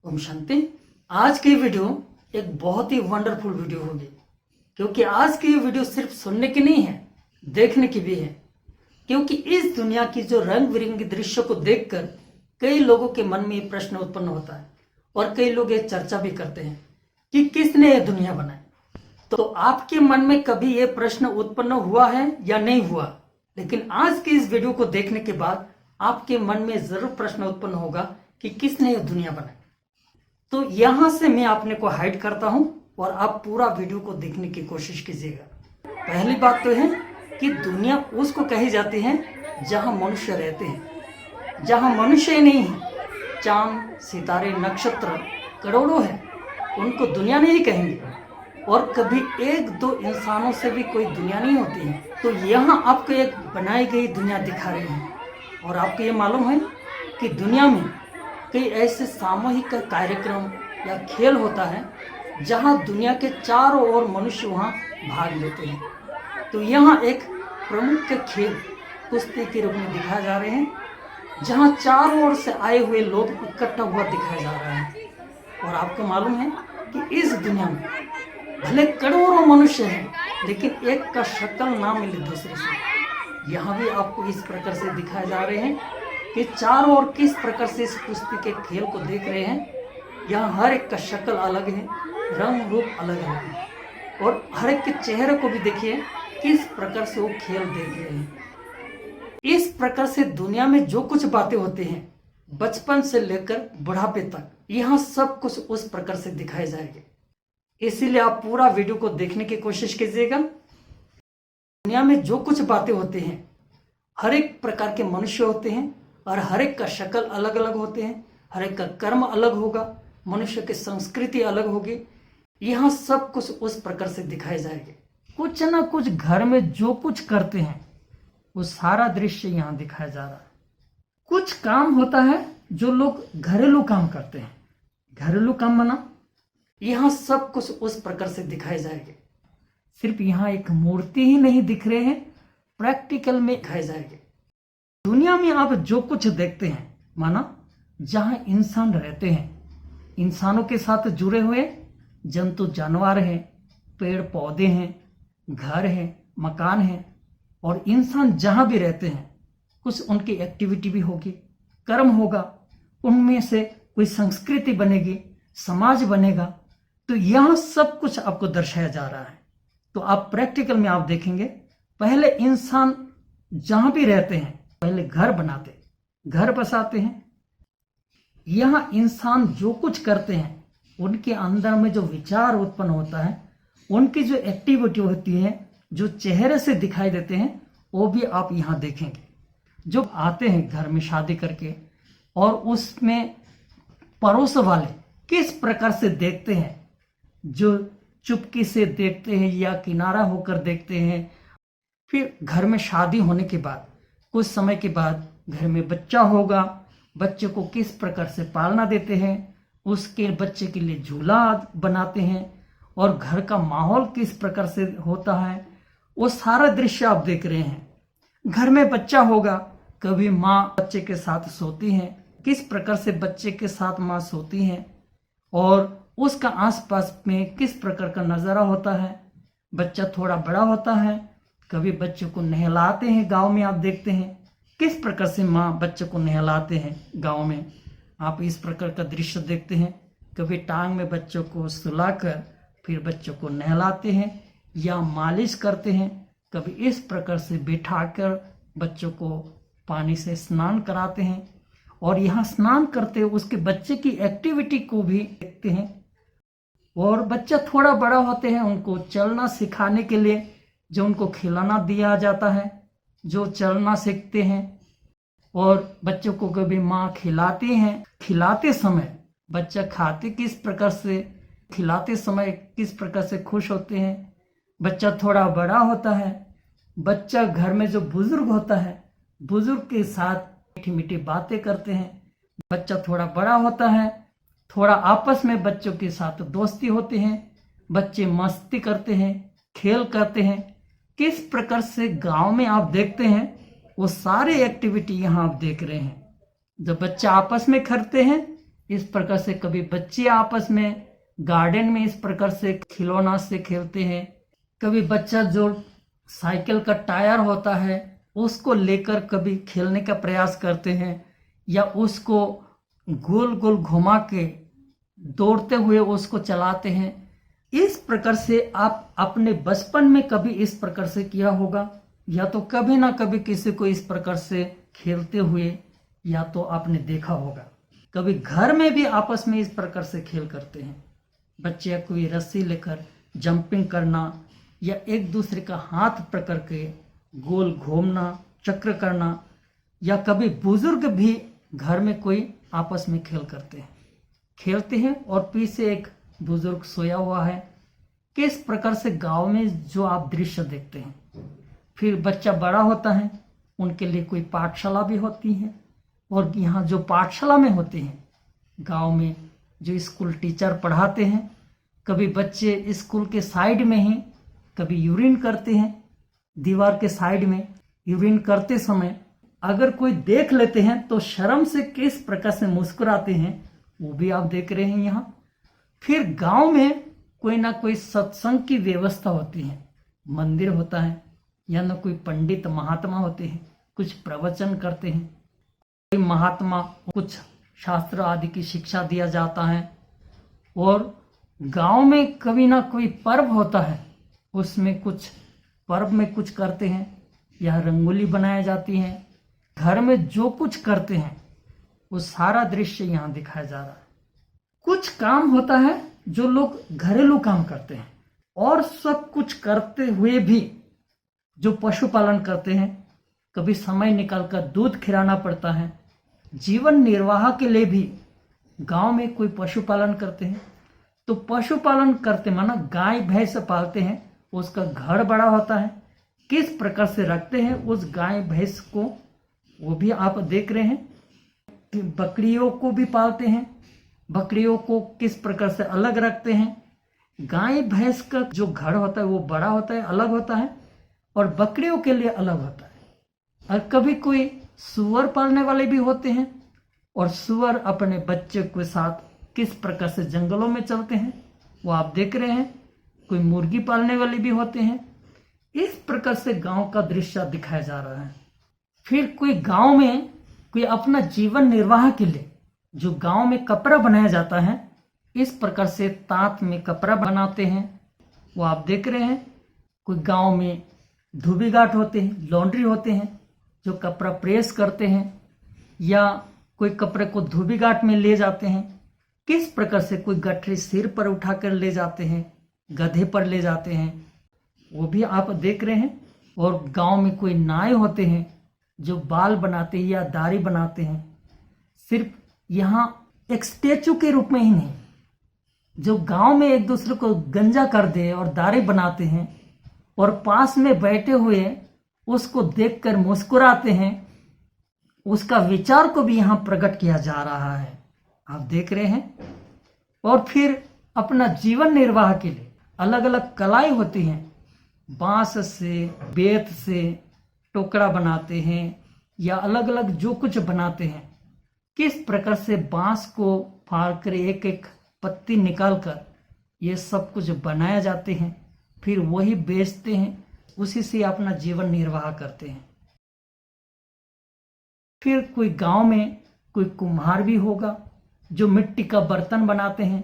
ओम शांति। आज की वीडियो एक बहुत ही वंडरफुल वीडियो होगी, क्योंकि आज की वीडियो सिर्फ सुनने की नहीं है, देखने की भी है। क्योंकि इस दुनिया की जो रंग बिरंगी दृश्य को देखकर कई लोगों के मन में ये प्रश्न उत्पन्न होता है और कई लोग ये चर्चा भी करते हैं कि किसने ये दुनिया बनाई। तो आपके मन में कभी ये प्रश्न उत्पन्न हुआ है या नहीं हुआ? लेकिन आज की इस वीडियो को देखने के बाद आपके मन में जरूर प्रश्न उत्पन्न होगा कि किसने ये दुनिया बनाई। तो यहां से मैं अपने को हाइड करता हूं और आप पूरा वीडियो को देखने की कोशिश कीजिएगा। पहली बात तो है कि दुनिया उसको कही जाती है जहां मनुष्य रहते हैं। जहां मनुष्य नहीं है, चांद सितारे नक्षत्र करोड़ों है, उनको दुनिया नहीं कहेंगे। और कभी एक दो इंसानों से भी कोई दुनिया नहीं होती है। तो यहाँ आपको एक बनाई गई दुनिया दिखा रहे हैं। और आपको ये मालूम है कि दुनिया में कई ऐसे सामूहिक कार्यक्रम या खेल होता है जहाँ दुनिया के चारों ओर मनुष्य वहाँ भाग लेते हैं। तो यहाँ एक प्रमुख खेल कुश्ती के रूप में दिखाए जा रहे हैं, जहाँ चारों ओर से आए हुए लोग इकट्ठा हुआ दिखाया जा रहा है। और आपको मालूम है कि इस दुनिया में भले करोड़ों मनुष्य हैं, लेकिन एक का शक्ल ना मिले दूसरे से। यहाँ भी आपको इस प्रकार से दिखाए जा रहे हैं कि चारों ओर किस प्रकार से इस कुश्ती के खेल को देख रहे हैं। यहाँ हर एक का शक्ल अलग है, रंग रूप अलग अलग है, और हर एक के चेहरे को भी देखिए किस प्रकार से वो खेल देख रहे हैं। इस प्रकार से दुनिया में जो कुछ बातें होती हैं, बचपन से लेकर बुढ़ापे तक, यहाँ सब कुछ उस प्रकार से दिखाए जाएंगे। इसीलिए आप पूरा वीडियो को देखने की कोशिश कीजिएगा। दुनिया में जो कुछ बातें होती हैं, हर एक प्रकार के मनुष्य होते हैं और हर एक का शक्ल अलग अलग होते हैं, हर एक का कर्म अलग होगा, मनुष्य की संस्कृति अलग होगी। यहाँ सब कुछ उस प्रकार से दिखाए जाएंगे। कुछ ना कुछ घर में जो कुछ करते हैं वो सारा दृश्य यहाँ दिखाया जा रहा है। कुछ काम होता है जो लोग घरेलू काम करते हैं, घरेलू काम माना यहाँ सब कुछ उस प्रकार से दिखाए जाएंगे। सिर्फ यहाँ एक मूर्ति ही नहीं दिख रहे हैं, प्रैक्टिकल में दिखाए जाएंगे। दुनिया में आप जो कुछ देखते हैं, माना जहाँ इंसान रहते हैं, इंसानों के साथ जुड़े हुए जंतु जानवर हैं, पेड़ पौधे हैं, घर हैं, मकान हैं, और इंसान जहाँ भी रहते हैं कुछ उनकी एक्टिविटी भी होगी, कर्म होगा, उनमें से कोई संस्कृति बनेगी, समाज बनेगा। तो यह सब कुछ आपको दर्शाया जा रहा है। तो आप प्रैक्टिकल में आप देखेंगे, पहले इंसान जहां भी रहते हैं पहले घर बनाते, घर बसाते हैं। यहाँ इंसान जो कुछ करते हैं उनके अंदर में जो विचार उत्पन्न होता है, उनकी जो एक्टिविटी होती है, जो चेहरे से दिखाई देते हैं, वो भी आप यहाँ देखेंगे। जो आते हैं घर में शादी करके और उसमें पड़ोस वाले किस प्रकार से देखते हैं, जो चुपके से देखते हैं या किनारा होकर देखते हैं। फिर घर में शादी होने के बाद कुछ समय के बाद घर में बच्चा होगा, बच्चे को किस प्रकार से पालना देते हैं, उसके बच्चे के लिए झूला बनाते हैं, और घर का माहौल किस प्रकार से होता है, वो सारा दृश्य आप देख रहे हैं। घर में बच्चा होगा, कभी माँ बच्चे के साथ सोती है, किस प्रकार से बच्चे के साथ माँ सोती है, और उसका आसपास में किस प्रकार का नज़ारा होता है। बच्चा थोड़ा बड़ा होता है, कभी बच्चे को नहलाते हैं। गांव में आप देखते हैं किस प्रकार से माँ बच्चे को नहलाते हैं। गांव में आप इस प्रकार का दृश्य देखते हैं। कभी टांग में बच्चों को सुलाकर फिर बच्चों को नहलाते हैं या मालिश करते हैं। कभी इस प्रकार से बिठाकर बच्चों को पानी से स्नान कराते हैं, और यहाँ स्नान करते हुए उसके बच्चे की एक्टिविटी को भी देखते हैं। और बच्चा थोड़ा बड़ा होते हैं, उनको चलना सिखाने के लिए जो उनको खिलाना दिया जाता है, जो चलना सीखते हैं। और बच्चों को कभी माँ खिलाती हैं, खिलाते समय बच्चा खाते किस प्रकार से, खिलाते समय किस प्रकार से खुश होते हैं। बच्चा थोड़ा बड़ा होता है, बच्चा घर में जो बुजुर्ग होता है, बुजुर्ग के साथ मीठी मीठी बातें करते हैं। बच्चा थोड़ा बड़ा होता है, थोड़ा आपस में बच्चों के साथ दोस्ती होते हैं, बच्चे मस्ती करते हैं, खेल करते हैं। किस प्रकार से गांव में आप देखते हैं वो सारे एक्टिविटी यहाँ आप देख रहे हैं। जब बच्चा आपस में करते हैं इस प्रकार से कभी बच्चे आपस में गार्डन में इस प्रकार से खिलौना से खेलते हैं। कभी बच्चा जो साइकिल का टायर होता है उसको लेकर कभी खेलने का प्रयास करते हैं, या उसको गोल गोल घुमा के दौड़ते हुए उसको चलाते हैं। इस प्रकार से आप अपने बचपन में कभी इस प्रकार से किया होगा, या तो कभी ना कभी किसी को इस प्रकार से खेलते हुए या तो आपने देखा होगा। कभी घर में भी आपस में इस प्रकार से खेल करते हैं। बच्चे कोई रस्सी लेकर जंपिंग करना, या एक दूसरे का हाथ पकड़ के गोल घूमना, चक्र करना, या कभी बुजुर्ग भी घर में कोई आपस में खेलते हैं और पीछे एक बुजुर्ग सोया हुआ है। किस प्रकार से गांव में जो आप दृश्य देखते हैं। फिर बच्चा बड़ा होता है, उनके लिए कोई पाठशाला भी होती है, और यहाँ जो पाठशाला में होते हैं गांव में जो स्कूल टीचर पढ़ाते हैं, कभी बच्चे स्कूल के साइड में ही कभी यूरिन करते हैं। दीवार के साइड में यूरिन करते समय अगर कोई देख लेते हैं तो शर्म से किस प्रकार से मुस्कुराते हैं, वो भी आप देख रहे हैं यहाँ। फिर गांव में कोई ना कोई सत्संग की व्यवस्था होती है, मंदिर होता है, या ना कोई पंडित महात्मा होते हैं, कुछ प्रवचन करते हैं। कोई महात्मा कुछ शास्त्र आदि की शिक्षा दिया जाता है। और गांव में कभी ना कोई पर्व होता है, उसमें कुछ पर्व में कुछ करते हैं, या रंगोली बनाई जाती है। घर में जो कुछ करते हैं वो सारा दृश्य यहाँ दिखाया जा रहा है। कुछ काम होता है जो लोग घरेलू काम करते हैं, और सब कुछ करते हुए भी जो पशुपालन करते हैं, कभी समय निकालकर दूध खिलाना पड़ता है। जीवन निर्वाह के लिए भी गांव में कोई पशुपालन करते हैं। तो पशुपालन करते माना गाय भैंस पालते हैं, उसका घर बड़ा होता है, किस प्रकार से रखते हैं उस गाय भैंस को, वो भी आप देख रहे हैं। बकरियों को भी पालते हैं, बकरियों को किस प्रकार से अलग रखते हैं। गाय भैंस का जो घर होता है वो बड़ा होता है, अलग होता है, और बकरियों के लिए अलग होता है। और कभी कोई सुअर पालने वाले भी होते हैं, और सुअर अपने बच्चे के साथ किस प्रकार से जंगलों में चलते हैं वो आप देख रहे हैं। कोई मुर्गी पालने वाले भी होते हैं। इस प्रकार से गांव का दृश्य दिखाया जा रहा है। फिर कोई गांव में कोई अपना जीवन निर्वाह के लिए जो गांव में कपड़ा बनाया जाता है, इस प्रकार से तांत में कपड़ा बनाते हैं, वो आप देख रहे हैं। कोई गांव में धोबी घाट होते हैं, लॉन्ड्री होते हैं जो कपड़ा प्रेस करते हैं, या कोई कपड़े को धोबी घाट में ले जाते हैं। किस प्रकार से कोई गठरी सिर पर उठाकर ले जाते हैं, गधे पर ले जाते हैं, वो भी आप देख रहे हैं। और गांव में कोई नाई होते हैं जो बाल बनाते हैं या दाढ़ी बनाते हैं। सिर्फ यहाँ एक स्टेचू के रूप में ही नहीं, जो गांव में एक दूसरे को गंजा कर दे और दाढ़ी बनाते हैं, और पास में बैठे हुए उसको देखकर मुस्कुराते हैं, उसका विचार को भी यहाँ प्रकट किया जा रहा है, आप देख रहे हैं। और फिर अपना जीवन निर्वाह के लिए अलग अलग कलाएं होती हैं। बांस से, बेत से टोकरा बनाते हैं, या अलग अलग जो कुछ बनाते हैं। किस प्रकार से बांस को फाड़ कर एक एक पत्ती निकालकर ये सब कुछ बनाया जाते हैं, फिर वही बेचते हैं, उसी से अपना जीवन निर्वाह करते हैं। फिर कोई गांव में कोई कुम्हार भी होगा जो मिट्टी का बर्तन बनाते हैं।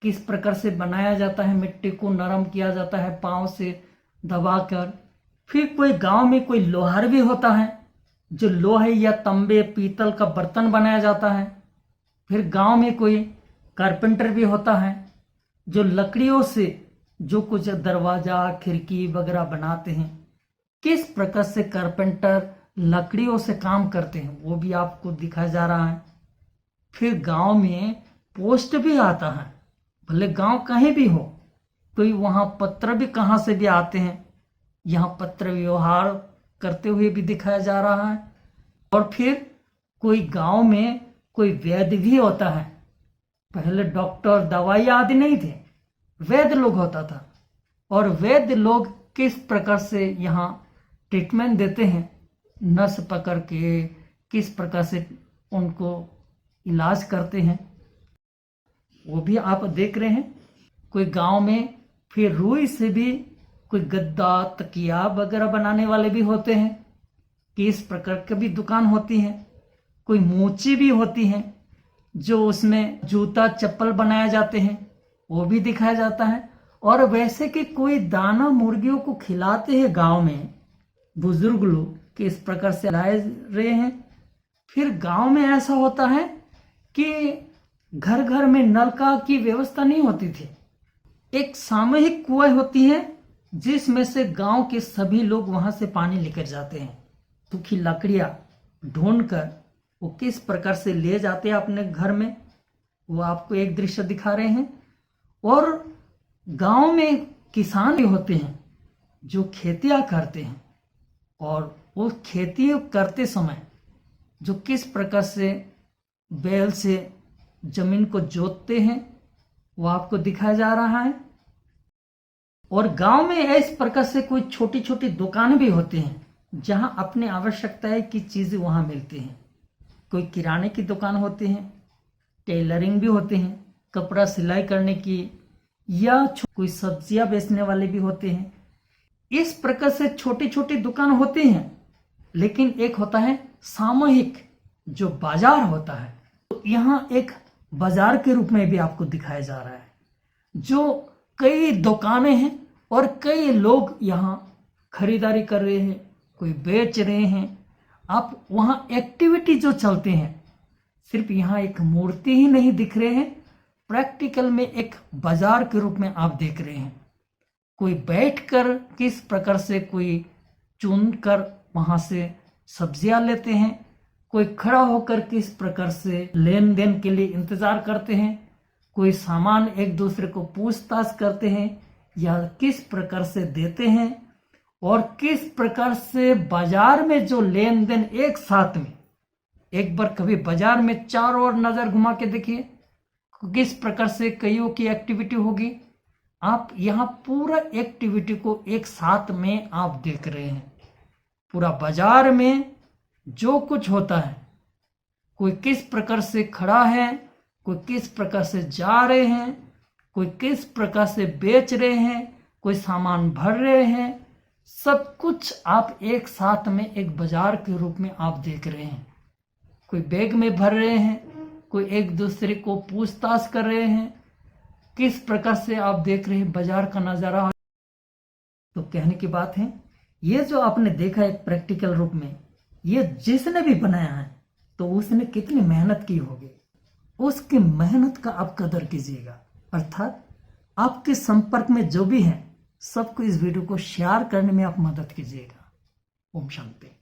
किस प्रकार से बनाया जाता है, मिट्टी को नरम किया जाता है पांव से दबाकर। फिर कोई गांव में कोई लोहार भी होता है जो लोहे या तांबे पीतल का बर्तन बनाया जाता है। फिर गांव में कोई कारपेंटर भी होता है जो लकड़ियों से जो कुछ दरवाजा खिड़की वगैरह बनाते हैं। किस प्रकार से कारपेंटर लकड़ियों से काम करते हैं वो भी आपको दिखाया जा रहा है। फिर गांव में पोस्ट भी आता है, भले गांव कहीं भी हो, कोई वहां पत्र भी कहां से भी आते हैं, यहाँ पत्र व्यवहार करते हुए भी दिखाया जा रहा है। और फिर कोई गांव में कोई वैद्य भी होता है। पहले डॉक्टर दवाई आदि नहीं थे, वैद्य लोग होता था। और वैद्य लोग किस प्रकार से यहाँ ट्रीटमेंट देते हैं, नस पकड़ के किस प्रकार से उनको इलाज करते हैं, वो भी आप देख रहे हैं। कोई गांव में फिर रुई से भी कोई गद्दा तकिया वगैरह बनाने वाले भी होते हैं कि इस प्रकार की भी दुकान होती है। कोई मोची भी होती है जो उसमें जूता चप्पल बनाए जाते हैं, वो भी दिखाया जाता है। और वैसे कि कोई दाना मुर्गियों को खिलाते हैं गांव में बुजुर्ग लोग कि इस प्रकार से लाए रहे हैं। फिर गांव में ऐसा होता है कि घर घर में नलका की व्यवस्था नहीं होती थी। एक सामूहिक कुएं होती है जिसमें से गांव के सभी लोग वहां से पानी लेकर जाते हैं। सूखी लकड़ियां ढूंढकर वो किस प्रकार से ले जाते हैं अपने घर में, वो आपको एक दृश्य दिखा रहे हैं। और गांव में किसान भी होते हैं जो खेतियां करते हैं, और वो खेती करते समय जो किस प्रकार से बैल से जमीन को जोतते हैं वो आपको दिखाया जा रहा है। और गांव में इस प्रकार से कोई छोटी छोटी दुकानें भी होती हैं जहां अपनी आवश्यकता की चीजें वहां मिलती हैं। कोई किराने की दुकान होती है, टेलरिंग भी होते हैं, कपड़ा सिलाई करने की, या कोई सब्जियां बेचने वाले भी होते हैं। इस प्रकार से छोटी छोटी दुकान होती हैं। लेकिन एक होता है सामूहिक जो बाजार होता है, तो यहाँ एक बाजार के रूप में भी आपको दिखाया जा रहा है जो कई दुकानें हैं और कई लोग यहाँ खरीदारी कर रहे हैं, कोई बेच रहे हैं। आप वहाँ एक्टिविटी जो चलते हैं, सिर्फ यहाँ एक मूर्ति ही नहीं दिख रहे हैं, प्रैक्टिकल में एक बाजार के रूप में आप देख रहे हैं। कोई बैठकर किस प्रकार से कोई चुन कर वहां से सब्जियां लेते हैं, कोई खड़ा होकर किस प्रकार से लेन देन के लिए इंतजार करते हैं, कोई सामान एक दूसरे को पूछताछ करते हैं या किस प्रकार से देते हैं, और किस प्रकार से बाजार में जो लेन देन एक साथ में, एक बार कभी बाजार में चारों ओर नजर घुमा के देखिए किस प्रकार से कईयों की एक्टिविटी होगी। आप यहाँ पूरा एक्टिविटी को एक साथ में आप देख रहे हैं। पूरा बाजार में जो कुछ होता है, कोई किस प्रकार से खड़ा है, कोई किस प्रकार से जा रहे हैं, कोई किस प्रकार से बेच रहे हैं, कोई सामान भर रहे हैं, सब कुछ आप एक साथ में एक बाजार के रूप में आप देख रहे हैं। कोई बैग में भर रहे हैं, कोई एक दूसरे को पूछताछ कर रहे हैं, किस प्रकार से आप देख रहे हैं बाजार का नजारा। तो कहने की बात है, ये जो आपने देखा है प्रैक्टिकल रूप में, ये जिसने भी बनाया है तो उसने कितनी मेहनत की होगी, उसकी मेहनत का आप कदर कीजिएगा। अर्थात आपके संपर्क में जो भी है सबको इस वीडियो को शेयर करने में आप मदद कीजिएगा। ओम शांति।